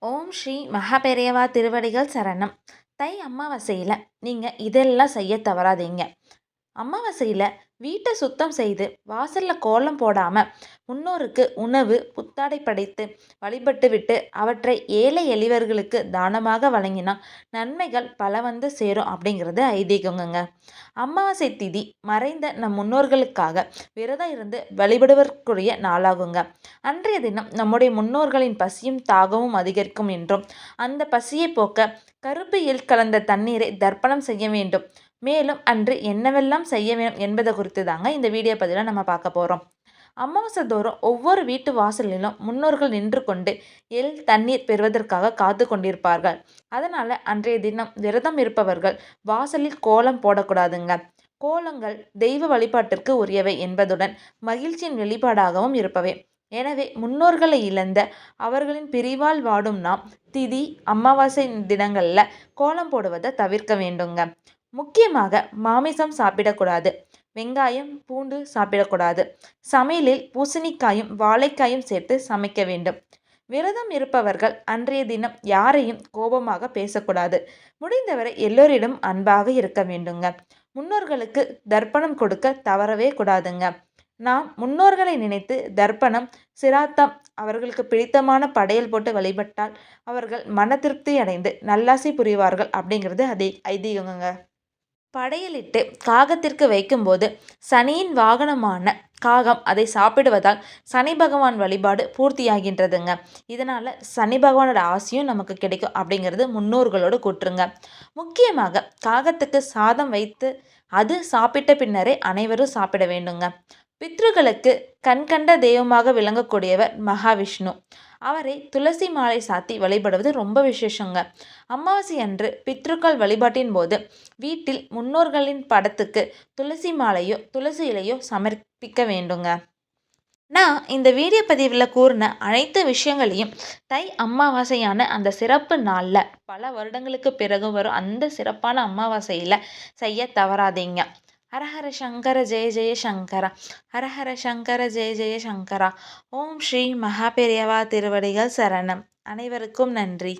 ஓம் ஸ்ரீ மகாபெரியவா திருவடிகள் சரணம். தை அமாவாசையில் நீங்கள் இதெல்லாம் செய்ய தவறாதீங்க. அமாவாசையில் வீட்டை சுத்தம் செய்து வாசலில் கோலம் போடாமல் முன்னோருக்கு உணவு புத்தாடை படைத்து வழிபட்டு விட்டு அவற்றை ஏழை எளியவர்களுக்கு தானமாக வழங்கினா நன்மைகள் பல வந்து சேரும் அப்படிங்கிறது ஐதீகங்க. அமாவாசை திதி மறைந்த நம் முன்னோர்களுக்காக விரதம் இருந்து வழிபடுவதற்குரிய நாளாகுங்க. அன்றைய தினம் நம்முடைய முன்னோர்களின் பசியும் தாகமும் அதிகரிக்கும் என்றும் அந்த பசியை போக்க கருப்பு எள் கலந்த தண்ணீரை தர்ப்பணம் செய்ய வேண்டும். மேலும் அன்று என்னவெல்லாம் செய்ய வேண்டும் என்பதை குறித்து தாங்க இந்த வீடியோ பதிவில் நம்ம பார்க்க போகிறோம். அமாவாசை தோறும் ஒவ்வொரு வீட்டு வாசலிலும் முன்னோர்கள் நின்று கொண்டு எள் தண்ணீர் பெறுவதற்காக காத்து கொண்டிருப்பார்கள். அதனால் அன்றைய தினம் விரதம் இருப்பவர்கள் வாசலில் கோலம் போடக்கூடாதுங்க. கோலங்கள் தெய்வ வழிபாட்டிற்கு உரியவை என்பதுடன் மகிழ்ச்சியின் வெளிப்பாடாகவும் இருப்பவை. எனவே முன்னோர்களை இழந்த அவர்களின் பிரிவால் வாடும் நாம் திதி அமாவாசை தினங்களில் கோலம் போடுவதை தவிர்க்க வேண்டுங்க. முக்கியமாக மாமிசம் சாப்பிடக்கூடாது. வெங்காயம் பூண்டு சாப்பிடக்கூடாது. சமையலில் பூசணிக்காயும் வாழைக்காயும் சேர்த்து சமைக்க வேண்டும். விரதம் இருப்பவர்கள் அன்றைய தினம் யாரையும் கோபமாக பேசக்கூடாது. முடிந்தவரை எல்லோரிடம் அன்பாக இருக்க வேண்டுங்க. முன்னோர்களுக்கு தர்ப்பணம் கொடுக்க தவறவே கூடாதுங்க. நாம் முன்னோர்களை நினைத்து தர்ப்பணம் சிராத்தம் அவர்களுக்கு பிடித்தமான படையல் போட்டு வழிபட்டால் அவர்கள் மன திருப்தி அடைந்து நல்லாசி புரிவார்கள் அப்படிங்கிறது ஐதீகங்க. படையலிட்டு காகத்திற்கு வைக்கும்போது சனியின் வாகனமான காகம் அதை சாப்பிடுவதால் சனி பகவான் வழிபாடு பூர்த்தியாகின்றதுங்க. இதனால் சனி பகவானோட ஆசையும் நமக்கு கிடைக்கும் அப்படிங்கிறது முன்னோர்களோடு கூற்றுங்க. முக்கியமாக காகத்துக்கு சாதம் வைத்து அது சாப்பிட்ட பின்னரே அனைவரும் சாப்பிட வேண்டுங்க. பித்ருக்களுக்கு கண்கண்ட தெய்வமாக விளங்கக்கூடியவர் மகாவிஷ்ணு. அவரை துளசி மாலை சாத்தி வழிபடுவது ரொம்ப விசேஷங்க. அமாவாசை அன்று பித்ருக்கள் வழிபாட்டின் போது வீட்டில் முன்னோர்களின் படத்துக்கு துளசி மாலையோ துளசி இலையோ சமர்ப்பிக்க வேண்டுங்க. நான் இந்த வீடியோ பதிவில் கூறின அனைத்து விஷயங்களையும் தை அமாவாசையான அந்த சிறப்பு நாளில் பல வருடங்களுக்கு பிறகு வரும் அந்த சிறப்பான அமாவாசையில் செய்ய தவறாதீங்க. ஹரஹர சங்கர ஜெய ஜெய சங்கரா. ஹரஹர சங்கர ஜெய ஜெய சங்கரா. ஓம் ஸ்ரீ மகாபெரியவா திருவடிகள் சரணம். அனைவருக்கும் நன்றி.